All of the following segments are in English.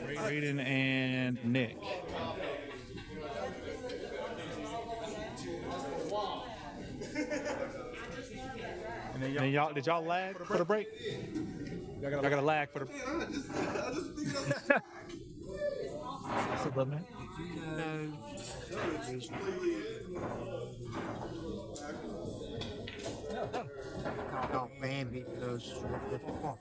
Braden and Nick. And then y'all, did y'all lag for the break? Y'all got a lag for the. That's a little bit. No, Bambi goes with the forward.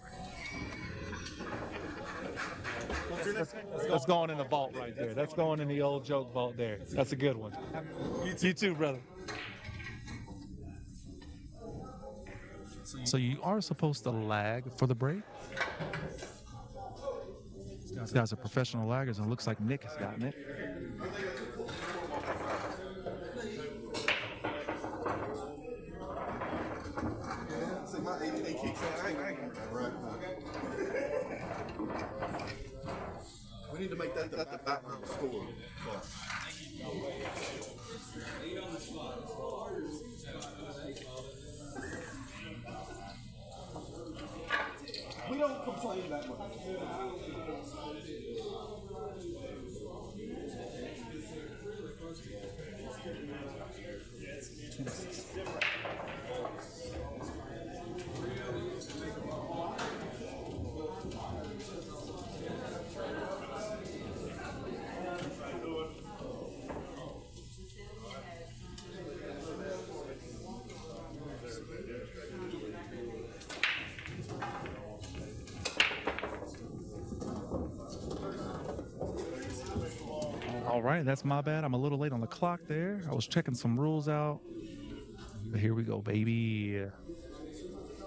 That's going in the vault right there. That's going in the old joke vault there. That's a good one. You too, brother. So you are supposed to lag for the break? These guys are professional laggers, and it looks like Nick has gotten it. See, my 88 kicks in. I ain't right. We need to make that the background score. We don't complain that much. All right, that's my bad. I'm a little late on the clock there. I was checking some rules out. But here we go, baby.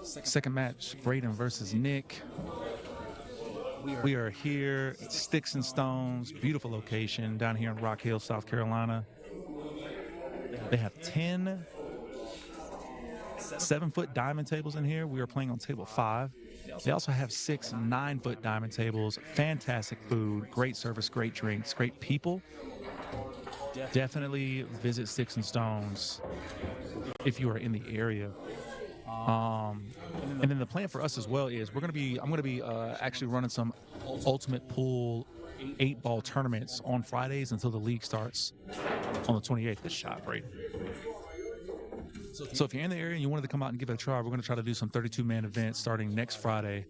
Second match, Braden versus Nick. We are here at Sticks and Stones, beautiful location down here in Rock Hill, South Carolina. They have 10 7-foot diamond tables in here. We are playing on table 5. They also have 6 9-foot diamond tables. Fantastic food, great service, great drinks, great people. Definitely visit Sticks and Stones if you are in the area. And then the plan for us as well is I'm gonna be actually running some ultimate pool 8-ball tournaments on Fridays until the league starts on the 28th. Good shot, Braden. So if you're in the area and you wanted to come out and give it a try, we're going to try to do some 32-man events starting next Friday,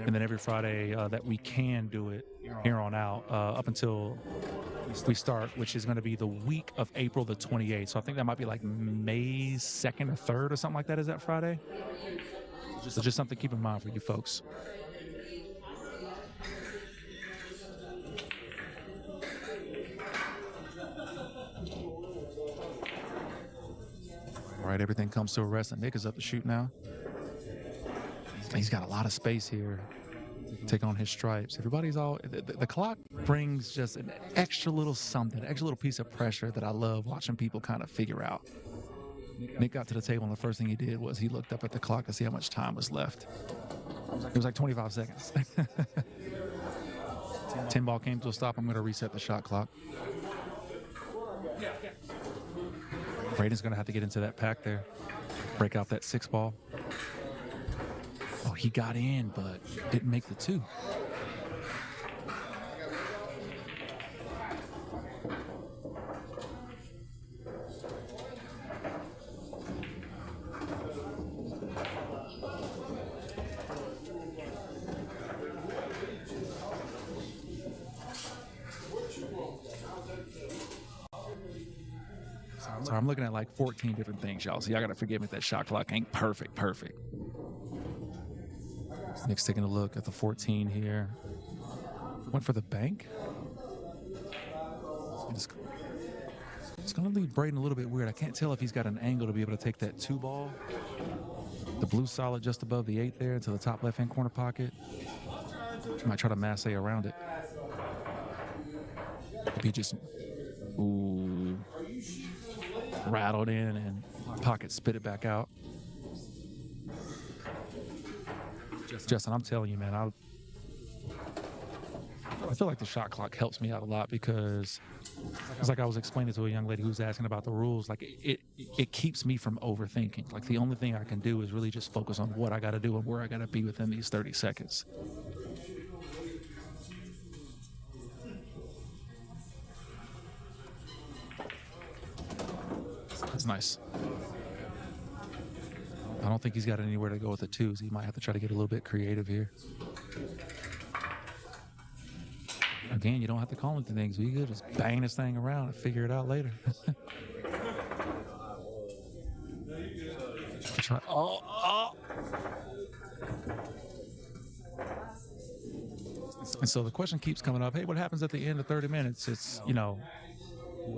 and then every Friday that we can do it here on out up until we start, which is going to be the week of April the 28th. So I think that might be like May 2nd or 3rd or something like that. Is that Friday? So just something to keep in mind for you folks. All right, everything comes to a rest, and Nick is up to shoot now. He's got a lot of space here to take on his stripes. The clock brings just an extra little something, an extra little piece of pressure that I love watching people kind of figure out. Nick got to the table, and the first thing he did was he looked up at the clock to see how much time was left. It was like 25 seconds. 10 ball came to a stop. I'm going to reset the shot clock. Braden's going to have to get into that pack there, break out that 6 ball. Oh, he got in, but didn't make the 2. So I'm looking at like 14 different things, y'all. So y'all got to forgive me if that shot clock ain't perfect. Nick's taking a look at the 14 here. Went for the bank. It's going to leave Braden a little bit weird. I can't tell if he's got an angle to be able to take that 2 ball. The blue solid just above the 8 there to the top left-hand corner pocket. Might try to masse around it. If he just rattled in and pocket spit it back out. Justin, I'm telling you, man, I feel like the shot clock helps me out a lot because it's like I was explaining to a young lady who was asking about the rules. Like it keeps me from overthinking. Like the only thing I can do is really just focus on what I got to do and where I got to be within these 30 seconds. That's nice. I don't think he's got anywhere to go with the twos. He might have to try to get a little bit creative here. Again, you don't have to call him things. You could just bang this thing around and figure it out later. Try. Oh. And so the question keeps coming up, hey, what happens at the end of 30 minutes? It's,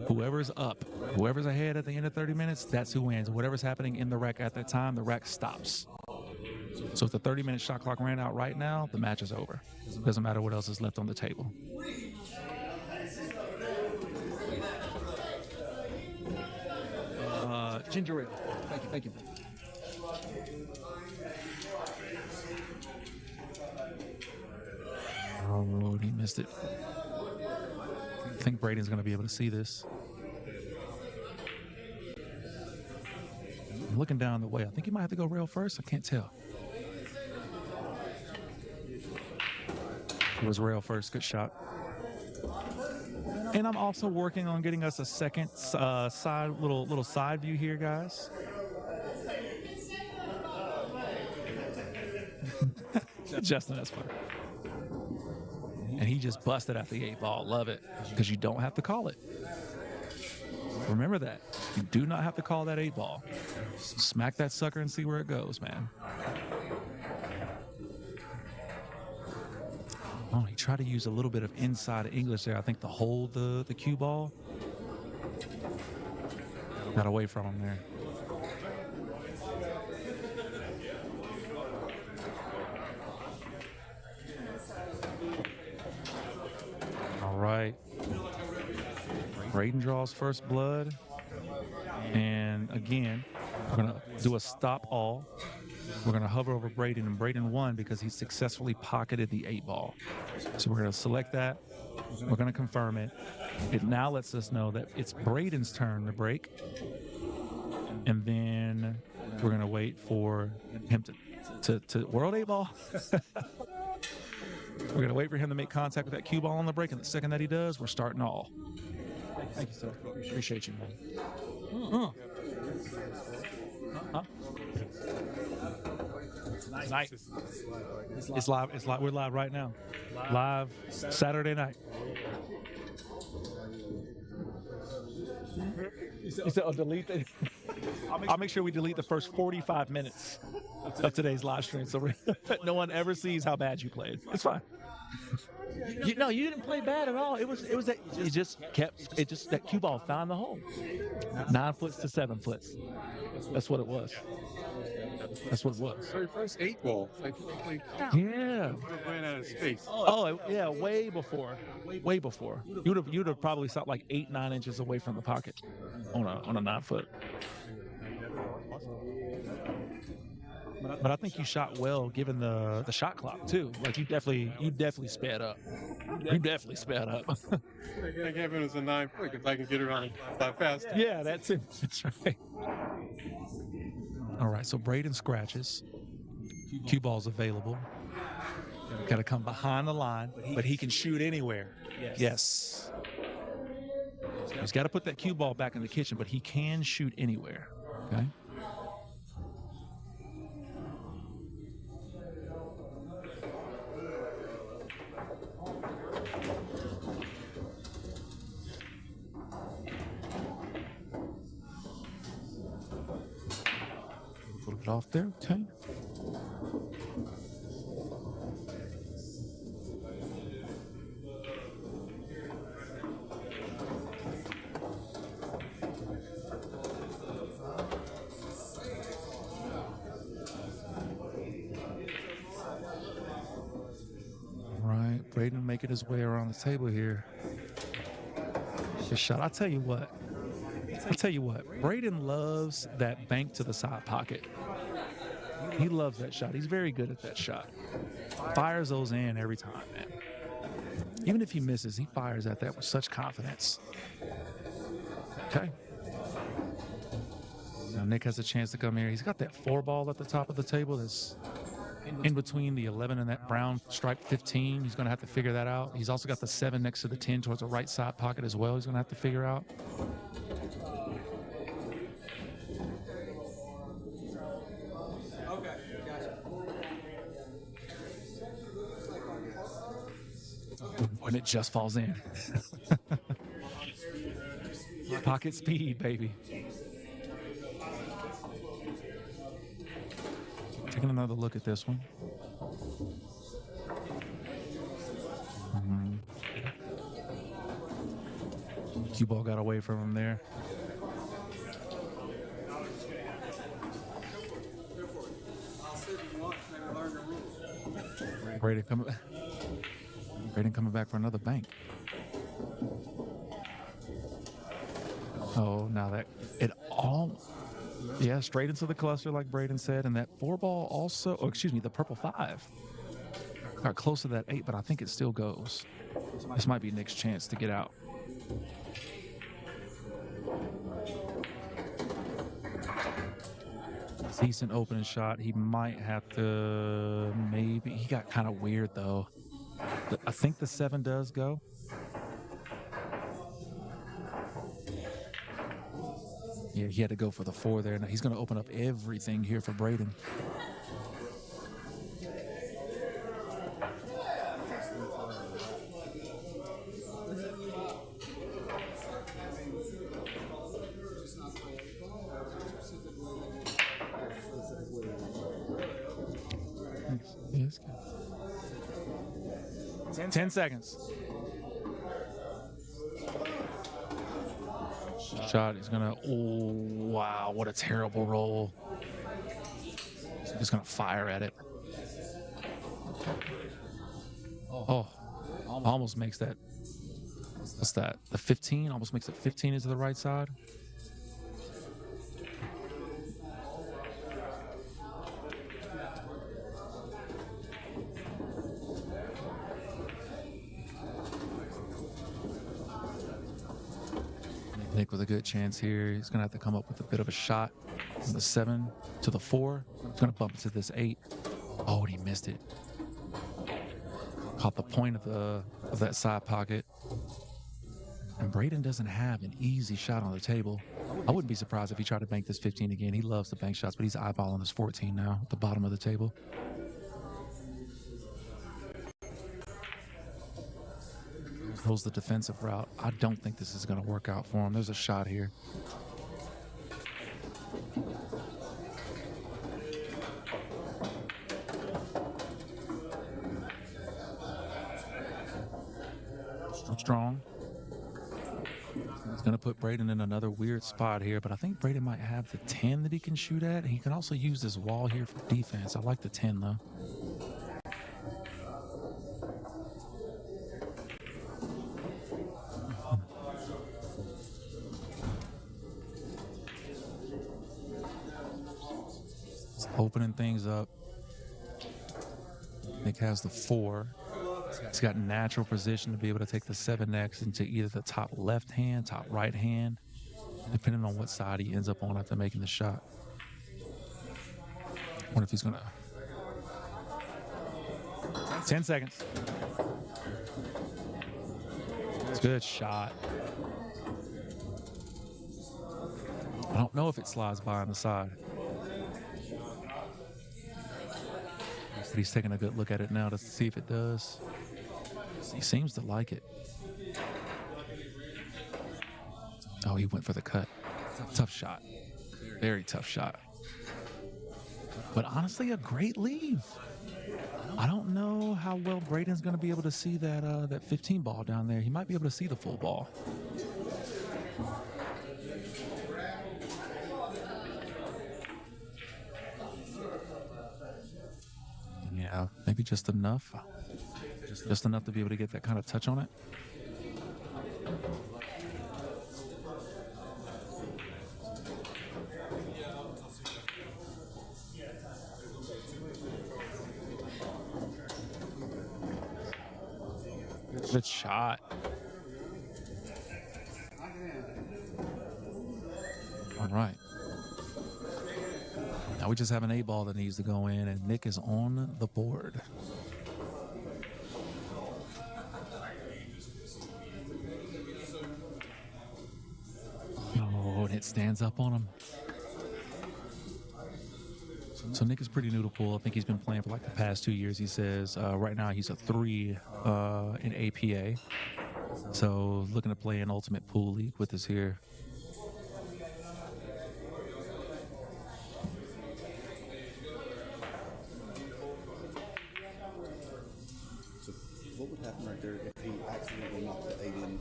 whoever's up, whoever's ahead at the end of 30 minutes, that's who wins. Whatever's happening in the rack at that time, the rack stops. So if the 30-minute shot clock ran out right now, the match is over. Doesn't matter what else is left on the table. Ginger ale. Thank you. Oh, he missed it. I think Braden's going to be able to see this. I'm looking down the way. I think he might have to go rail first. I can't tell. It was rail first. Good shot. And I'm also working on getting us a second little side view here, guys. Justin, that's fun. And he just busted out the 8 ball. Love it. Because you don't have to call it. Remember that. You do not have to call that 8 ball. Smack that sucker and see where it goes, man. Oh, he tried to use a little bit of inside English there, I think, to hold the cue ball. Got away from him there. All right. Braden draws first blood. And again, we're going to do a stop all. We're going to hover over Braden, and Braden won because he successfully pocketed the 8 ball. So we're going to select that. We're going to confirm it. It now lets us know that it's Braden's turn to break. And then we're going to wait for him to world 8 ball. We're going to wait for him to make contact with that cue ball on the break. And the second that he does, we're starting all. Thank you, sir. Appreciate you, man. Night. It's live. It's live. We're live right now. Live Saturday night. You said, delete it. I'll make sure we delete the first 45 minutes of today's live stream, so no one ever sees how bad you played. It's fine. You didn't play bad at all. It was that you just kept that cue ball found the hole. 9 foots to 7 foots. That's what it was. That's what it was. Very first 8 ball. Yeah. Ran out of space. Oh yeah, way before. Way before. You'd have probably shot like 8-9 inches away from the pocket on a 9 foot. But I think you shot well given the shot clock too. Like you definitely sped up. You definitely sped up. I gave it as a 9 foot because I can get around that fast. Yeah, that's it. That's right. All right, so Braden scratches. Cue ball's available. Got to come behind the line, but he can shoot anywhere. Yes. He's got to put that cue ball back in the kitchen, but he can shoot anywhere. Okay. Put it off there. Okay. Braden making his way around the table here. Good shot. I'll tell you what. Braden loves that bank to the side pocket. He loves that shot. He's very good at that shot. Fires those in every time, man. Even if he misses, he fires at that with such confidence. Okay. Now Nick has a chance to come here. He's got that 4 ball at the top of the table that's in between the 11 and that brown striped 15. He's going to have to figure that out. He's also got the 7 next to the 10 towards the right side pocket as well. He's going to have to figure out. when it just falls in. Pocket speed, baby. Taking another look at this one. Cue ball got away from him there. Braden coming back for another bank. Oh, now that it all, yeah, straight into the cluster like Braden said, and that 4-ball also, oh, excuse me, the purple 5 got close to that 8, but I think it still goes. This might be Nick's chance to get out. Decent opening shot. He might have to, maybe. He got kind of weird though. I think the 7 does go. Yeah, he had to go for the 4 there. Now he's going to open up everything here for Braden. Yes. 10 seconds. Shot is gonna, oh, wow, what a terrible roll. He's just gonna fire at it. Oh, almost makes that, what's that, the 15? Almost makes it 15 into the right side. Nick with a good chance here. He's going to have to come up with a bit of a shot from the 7 to the 4. He's going to bump it to this 8. Oh, and he missed it. Caught the point of that side pocket. And Braden doesn't have an easy shot on the table. I wouldn't be surprised if he tried to bank this 15 again. He loves the bank shots, but he's eyeballing this 14 now at the bottom of the table. Goes the defensive route. I don't think this is going to work out for him. There's a shot here. Strong. It's going to put Braden in another weird spot here, but I think Braden might have the 10 that he can shoot at. He can also use this wall here for defense. I like the 10 though. Opening things up. Nick has the 4. He's got natural position to be able to take the 7 next into either the top left hand, top right hand, depending on what side he ends up on after making the shot. I wonder if he's gonna. 10 seconds. It's a good shot. I don't know if it slides by on the side. But he's taking a good look at it now to see if it does. He seems to like it. Oh, he went for the cut. Tough shot. Very tough shot. But honestly, a great leave. I don't know how well Braden's going to be able to see that 15 ball down there. He might be able to see the full ball. Yeah, maybe just enough. Just enough to be able to get that kind of touch on it. Good shot. All right. Now we just have an 8 ball that needs to go in, and Nick is on the board. Oh, and it stands up on him. So Nick is pretty new to pool. I think he's been playing for like the past 2 years. He says right now he's a 3 in APA. So looking to play an Ultimate Pool League with us here. So what would happen right there if he accidentally knocked the 8 in,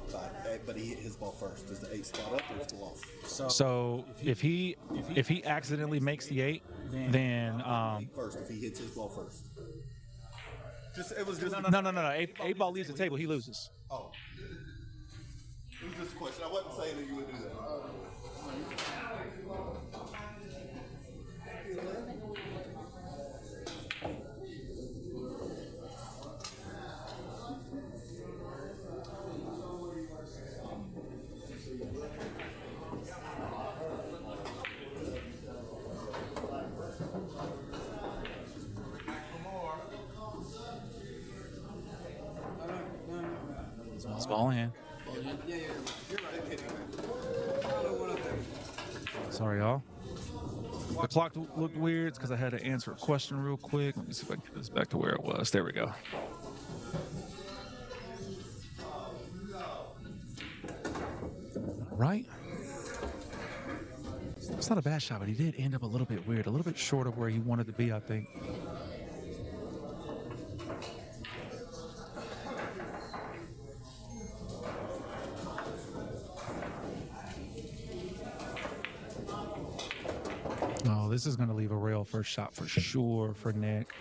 but he hit his ball first? Does the 8 spot up or still off? So if he accidentally makes the 8, then First, if he hits his ball first. no. Eight ball leaves the table. He loses. Oh. It was just a question. I wasn't saying that you would do that. Small hand. Sorry, y'all. The clock looked weird because I had to answer a question real quick. Let me see if I can get this back to where it was. There we go. Right? It's not a bad shot, but he did end up a little bit weird, a little bit short of where he wanted to be, I think. Oh, this is going to leave a rail first shot for sure for Nick.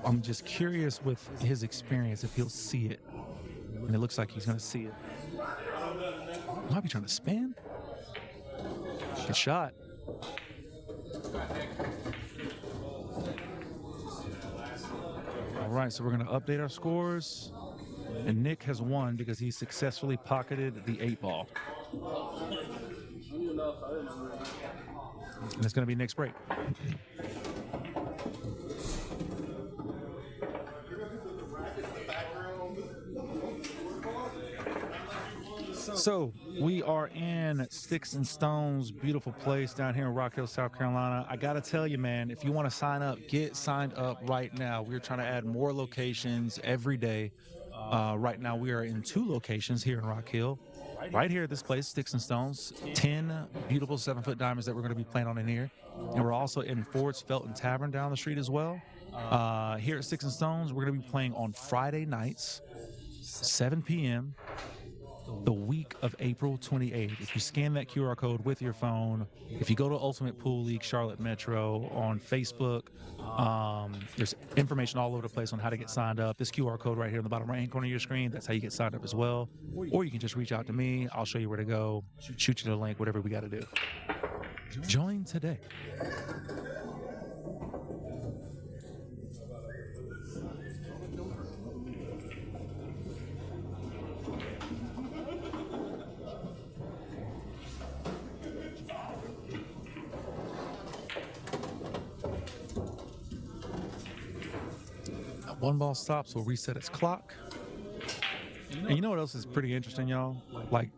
I'm just curious with his experience if he'll see it. And it looks like he's going to see it. Might be trying to spin. Good shot. All right, so we're going to update our scores. And Nick has won because he successfully pocketed the 8 ball. And it's going to be Nick's break. So we are in Sticks and Stones, beautiful place down here in Rock Hill, South Carolina. I got to tell you, man, if you want to sign up, get signed up right now. We're trying to add more locations every day. Right now we are in 2 locations here in Rock Hill. Right here at this place, Sticks and Stones, 10 beautiful 7-foot diamonds that we're going to be playing on in here. And we're also in Ford's Felton Tavern down the street as well. Here at Sticks and Stones, we're going to be playing on Friday nights, 7 p.m., the week of April 28th. If you scan that QR code with your phone, if you go to Ultimate Pool League Charlotte Metro on Facebook, there's information all over the place on how to get signed up. This QR code right here in the bottom right-hand corner of your screen, that's how you get signed up as well. Or you can just reach out to me. I'll show you where to go, shoot you the link, whatever we got to do. Join today. One ball stops will reset its clock. And you know what else is pretty interesting, y'all? Like,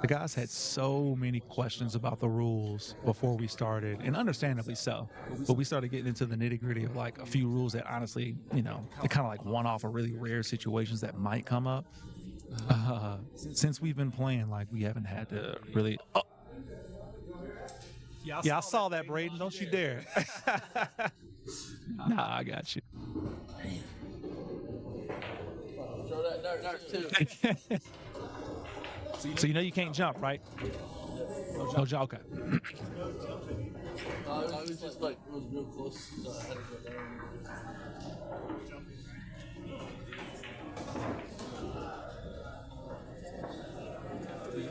the guys had so many questions about the rules before we started, and understandably so. But we started getting into the nitty-gritty of, like, a few rules that honestly, you know, they kind of like one-off or really rare situations that might come up. Since we've been playing, like, we haven't had to really... Oh. Yeah, I saw that, Braden. Don't you dare. Nah, I got you. Throw that dart too. So you know you can't jump, right? No jump. Okay. It was just like, it was real close, so I had to go down.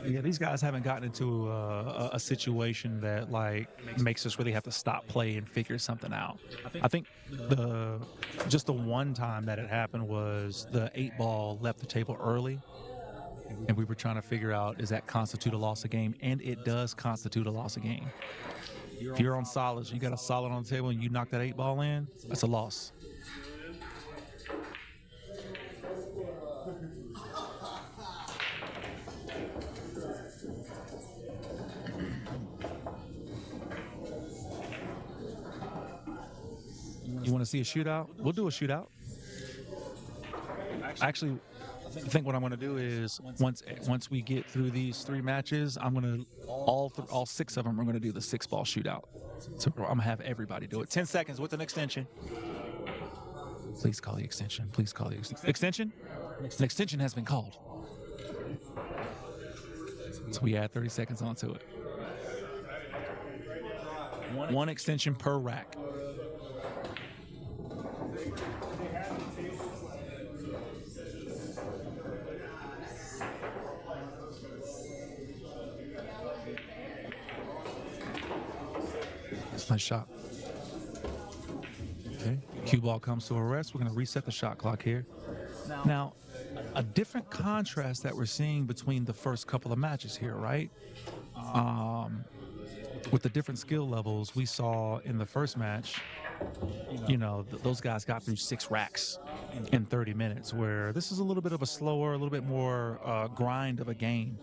Yeah, these guys haven't gotten into a situation that like makes us really have to stop play and figure something out. I think just the one time that it happened was the 8 ball left the table early, and we were trying to figure out, does that constitute a loss of game? And it does constitute a loss of game. If you're on solids, you got a solid on the table, and you knock that 8 ball in, that's a loss. to see a shootout? We'll do a shootout. Actually, I think what I'm going to do is once we get through these 3 matches, I'm going to all 6 of them are going to do the 6-ball shootout. So I'm going to have everybody do it. 10 seconds with an extension. Please call the extension. Please call the extension. An extension has been called. So we add 30 seconds onto it. 1 extension per rack. That's a nice shot. Okay, cue ball comes to a rest. We're going to reset the shot clock here. Now, a different contrast that we're seeing between the first couple of matches here, right? With the different skill levels we saw in the first match, you know, those guys got through 6 racks in 30 minutes, where this is a little bit of a slower, a little bit more grind of a game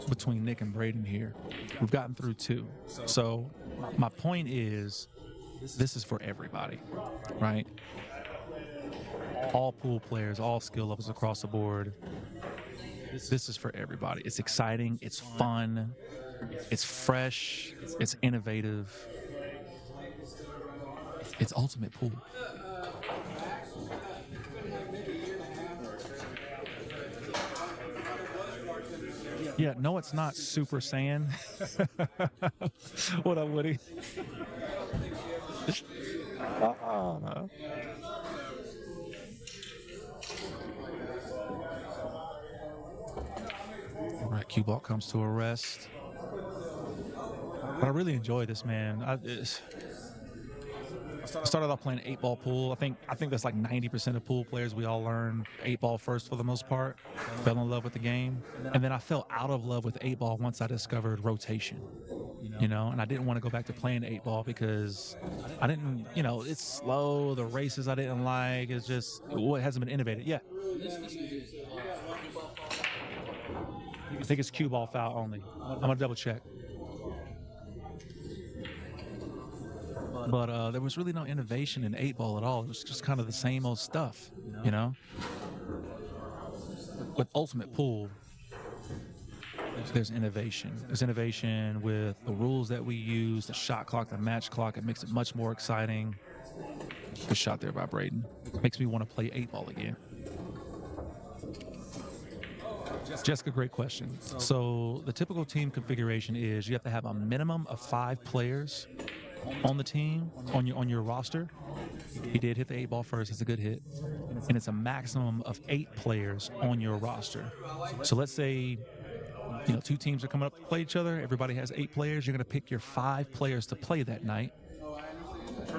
between Nick and Braden here. We've gotten through 2. So my point is, this is for everybody, right? All pool players, all skill levels across the board. This is for everybody. It's exciting, it's fun, it's fresh, it's innovative. It's ultimate pool. Yeah, no, it's not Super Saiyan. What up, Woody? No. All right, cue ball comes to a rest. But I really enjoy this, man. I started off playing 8-ball pool. I think that's like 90% of pool players. We all learn 8-ball first for the most part. Fell in love with the game, and then I fell out of love with 8-ball once I discovered rotation. You know, and I didn't want to go back to playing 8-ball because I didn't. You know, it's slow. The races I didn't like. It's just what hasn't been innovated. Yeah. I think it's cue ball foul only. I'm gonna double check. But there was really no innovation in 8-ball at all. It was just kind of the same old stuff, you know? With Ultimate Pool, there's innovation. There's innovation with the rules that we use, the shot clock, the match clock. It makes it much more exciting. Good shot there by Braden. Makes me want to play 8-ball again. Jessica, great question. So the typical team configuration is you have to have a minimum of 5 players on the team, on your roster. He did hit the 8-ball first. It's a good hit. And it's a maximum of 8 players on your roster. So let's say, you know, 2 teams are coming up to play each other. Everybody has 8 players. You're going to pick your 5 players to play that night.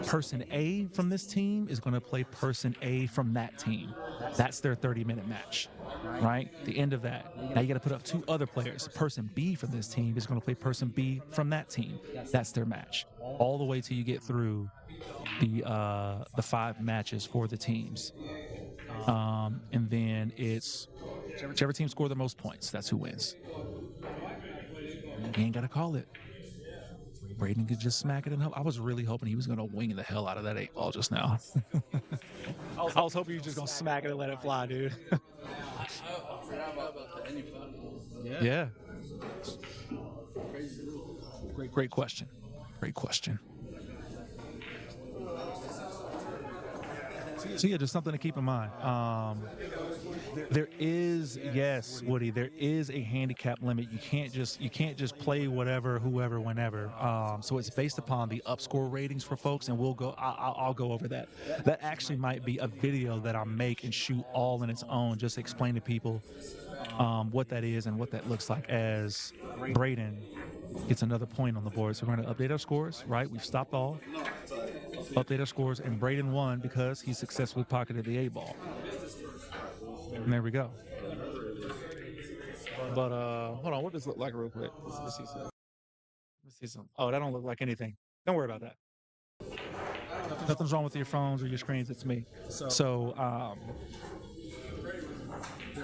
Person A from this team is going to play person A from that team. That's their 30-minute match, right? The end of that. Now you got to put up 2 other players. Person B from this team is going to play person B from that team. That's their match. All the way till you get through the 5 matches for the teams. And then it's whichever team scored the most points, that's who wins. You ain't got to call it. Braden could just smack it and help. I was really hoping he was going to wing the hell out of that 8-ball just now. I was hoping he was just going to smack it and let it fly, dude. I forgot about the anybody. Yeah. Great question. Great question. So yeah, just something to keep in mind. There is, yes, Woody, there is a handicap limit. You can't just play whatever, whoever, whenever. So it's based upon the upscore ratings for folks, and I'll go over that. That actually might be a video that I make and shoot all in its own, just to explain to people what that is and what that looks like as Braden gets another point on the board. So we're going to update our scores, right? We've stopped all. Update our scores, and Braden won because he successfully pocketed the 8-ball. And there we go. But hold on, what does it look like real quick? Let's see some. Let's see some. Oh, that don't look like anything. Don't worry about that. Nothing's wrong with your phones or your screens. It's me. So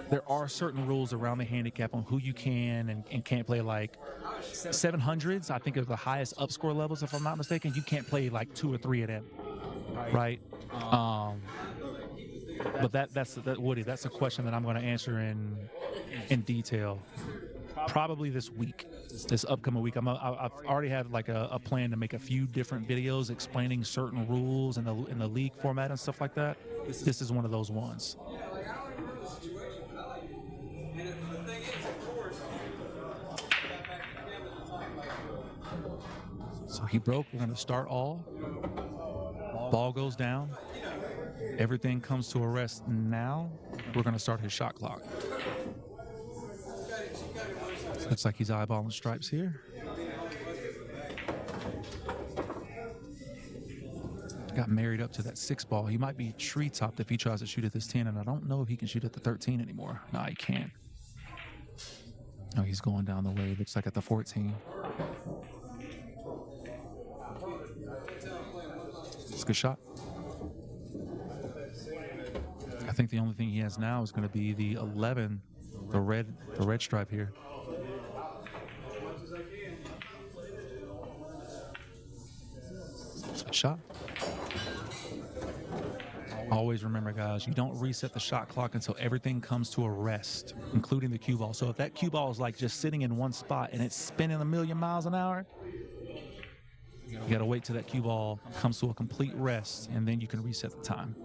there are certain rules around the handicap on who you can and can't play. Like 700s, I think, are the highest upscore levels, if I'm not mistaken. You can't play like 2 or 3 of them. right? But that's Woody. That's a question that I'm going to answer in detail, probably this week, this upcoming week. I've already had like a plan to make a few different videos explaining certain rules in the league format and stuff like that. This is one of those ones. So he broke. We're going to start all. Ball goes down. Everything comes to a rest now. We're going to start his shot clock. Looks like he's eyeballing stripes here. Got married up to that 6 ball. He might be tree-topped if he tries to shoot at this 10, and I don't know if he can shoot at the 13 anymore. No, he can't. Oh, he's going down the way. Looks like at the 14. It's a good shot. I think the only thing he has now is going to be the 11, the red stripe here. It's a good shot. Always remember, guys, you don't reset the shot clock until everything comes to a rest, including the cue ball. So if that cue ball is like just sitting in one spot and it's spinning a million miles an hour, you got to wait till that cue ball comes to a complete rest, and then you can reset the time.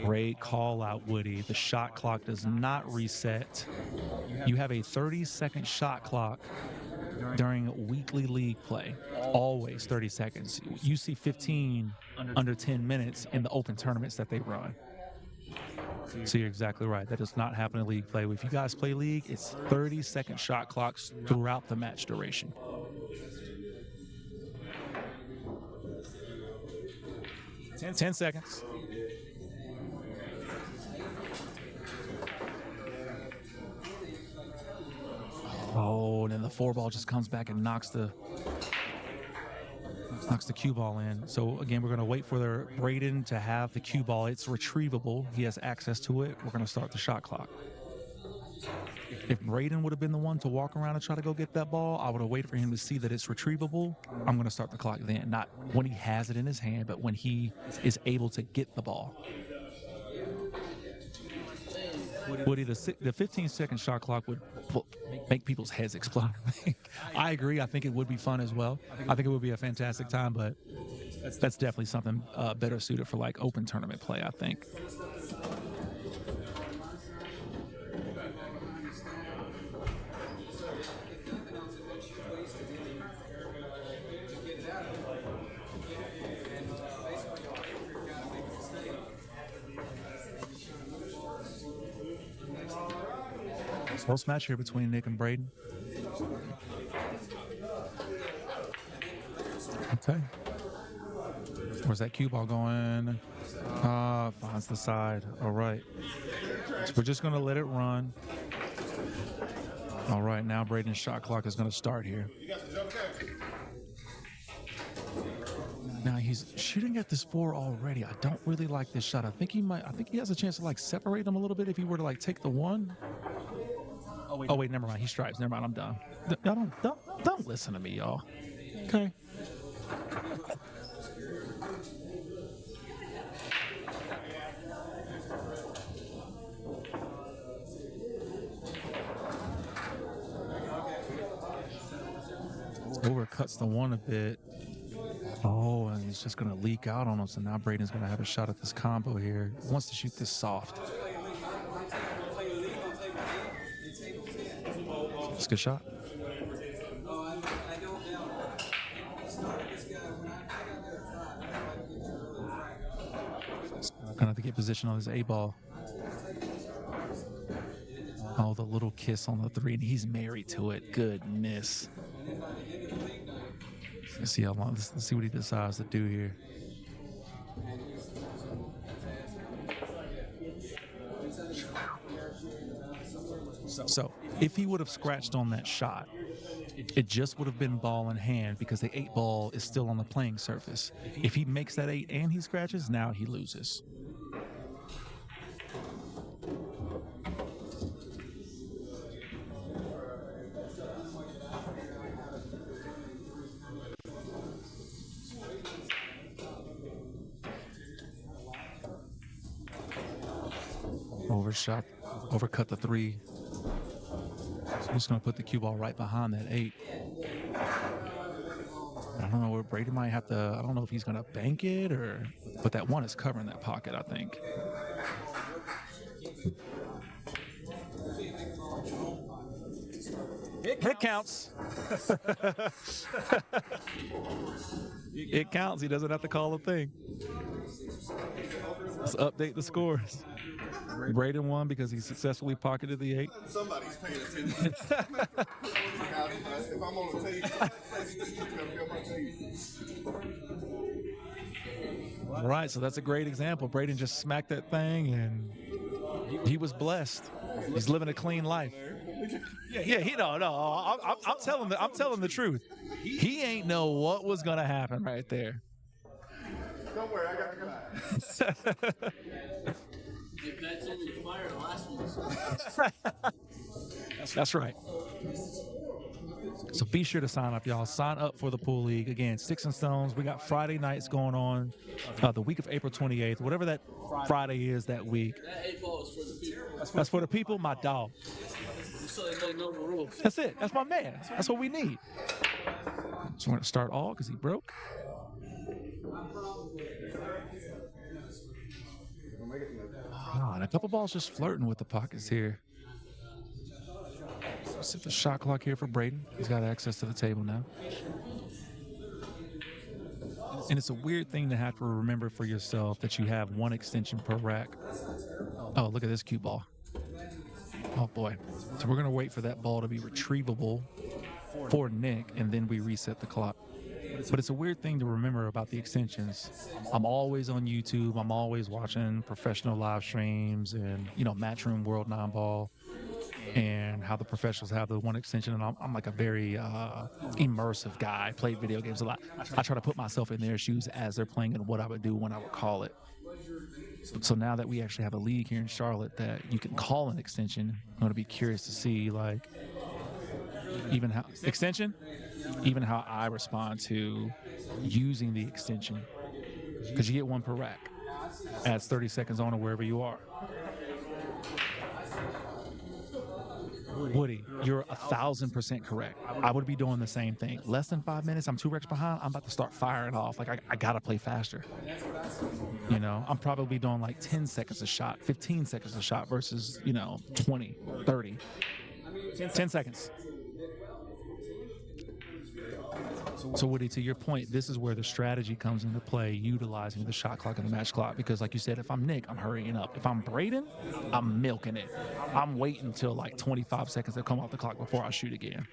Great call out, Woody. The shot clock does not reset. You have a 30-second shot clock during weekly league play. Always 30 seconds. You see 15 under 10 minutes in the open tournaments that they run. So you're exactly right. That does not happen in league play. If you guys play league, it's 30-second shot clocks throughout the match duration. 10 seconds. Oh, and then the 4 ball just comes back and knocks the cue ball in. So again, we're going to wait for Braden to have the cue ball. It's retrievable. He has access to it. We're going to start the shot clock. If Braden would have been the one to walk around and try to go get that ball, I would have waited for him to see that it's retrievable. I'm going to start the clock then, not when he has it in his hand, but when he is able to get the ball. Woody, the 15-second shot clock would make people's heads explode. I agree. I think it would be fun as well. I think it would be a fantastic time, but that's definitely something better suited for like open tournament play, I think. Close match here between Nick and Braden. Okay. Where's that cue ball going? Finds the side. All right. So we're just going to let it run. All right, now Braden's shot clock is going to start here. Now he's shooting at this 4 already. I don't really like this shot. I think he has a chance to like separate them a little bit if he were to like take the 1. Oh wait, never mind. He stripes. Never mind. I'm done. Y'all don't listen to me, y'all. Okay. Overcuts the 1 a bit. Oh, and it's just going to leak out on him. So now Braden's going to have a shot at this combo here. He wants to shoot this soft. It's a good shot. Gonna have to get position on his A ball. Oh, the little kiss on the 3, and he's married to it. Goodness. Let's see how long. Let's see what he decides to do here. So, if he would have scratched on that shot, it just would have been ball in hand because the 8 ball is still on the playing surface. If he makes that 8 and he scratches, now he loses. overcut the 3. So I'm just going to put the cue ball right behind that 8. I don't know where Braden might have to, I don't know if he's going to bank it but that 1 is covering that pocket, I think. It counts. It counts. He doesn't have to call a thing. Let's update the scores. Braden won because he successfully pocketed the 8. Somebody's paying attention. If I'm on the team, All right, so that's a great example. Braden just smacked that thing, and he was blessed. He's living a clean life. Yeah, I'm telling the truth. He ain't know what was gonna happen right there. don't worry, I got your back. Hey, Pat told me to fire the last one. That's right. So be sure to sign up, y'all. Sign up for the pool league. Again, Sticks and Stones. We got Friday nights going on the week of April 28th, whatever that Friday is that week. That 8 ball is for the people. That's for the people, my dog. So they don't know the rules. That's it. That's my man. That's what we need. So we're going to start all because he broke. And a couple balls just flirting with the pockets here. Set the shot clock here for Braden. He's got access to the table now. And it's a weird thing to have to remember for yourself that you have 1 extension per rack. Oh, look at this cue ball. Oh boy. So we're going to wait for that ball to be retrievable for Nick, and then we reset the clock. But it's a weird thing to remember about the extensions. I'm always on YouTube. I'm always watching professional live streams and, Matchroom World 9-Ball and how the professionals have the 1 extension. And I'm like a very immersive guy. I play video games a lot. I try to put myself in their shoes as they're playing and what I would do when I would call it. So now that we actually have a league here in Charlotte that you can call an extension, I'm going to be curious to see, even how I respond to using the extension, because you get 1 per rack. Adds 30 seconds on or wherever you are. Woody, you're 1,000% correct. I would be doing the same thing. Less than 5 minutes, I'm 2 racks behind. I'm about to start firing off. I gotta play faster. I'm probably doing 10 seconds a shot, 15 seconds a shot versus 20, 30, 10 seconds. So Woody, to your point, this is where the strategy comes into play, utilizing the shot clock and the match clock. Because like you said, if I'm Nick, I'm hurrying up. If I'm Braden, I'm milking it. I'm waiting until 25 seconds to come off the clock before I shoot again.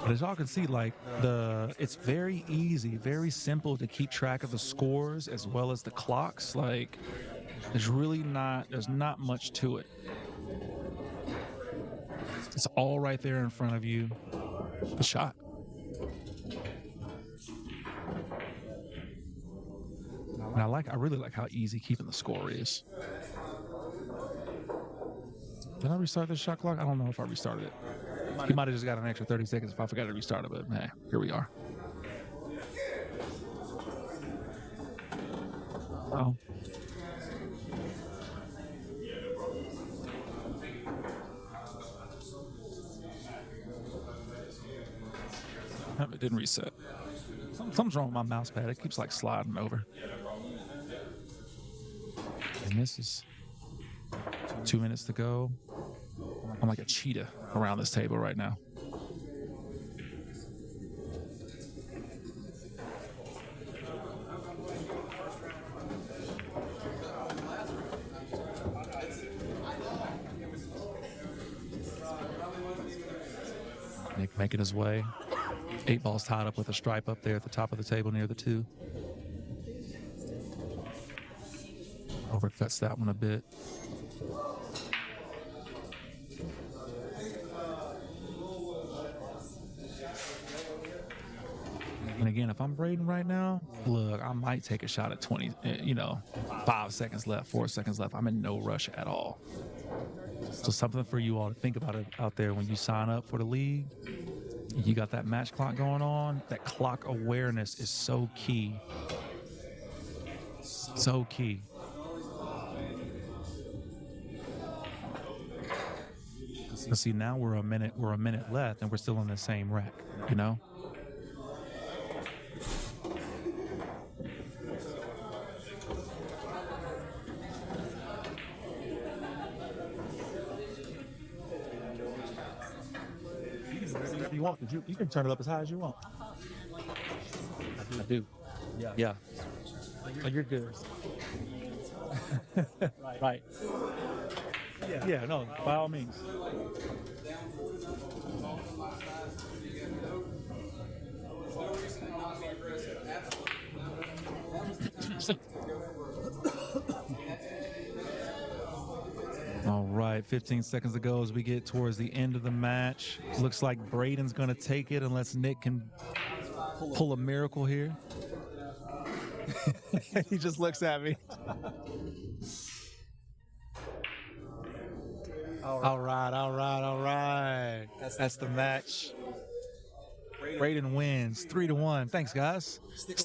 But as y'all can see, it's very easy, very simple to keep track of the scores as well as the clocks. There's not much to it. It's all right there in front of you. The shot. And I really like how easy keeping the score is. Did I restart the shot clock? I don't know if I restarted it. He might have just got an extra 30 seconds if I forgot to restart it, but hey, here we are. Oh. It didn't reset. Something's wrong with my mouse pad. It keeps sliding over. And this is 2 minutes to go. I'm like a cheetah around this table right now. Nick making his way. 8 balls tied up with a stripe up there at the top of the table near the 2. Overcuts that one a bit. again, if I'm Braden right now, look, I might take a shot at 20, 5 seconds left, 4 seconds left. I'm in no rush at all. So something for you all to think about it out there when you sign up for the league. You got that match clock going on. That clock awareness is so key. So key. See, now we're a minute left and we're still in the same rack, you know? If you want, you can turn it up as high as you want. I do. Yeah. Oh, you're good. Right. Yeah, no, by all means. All right, 15 seconds to go as we get towards the end of the match. Looks like Braden's going to take it unless Nick can pull a miracle here. He just looks at me. All right. That's the match. Braden wins 3-1. Thanks, guys. Stick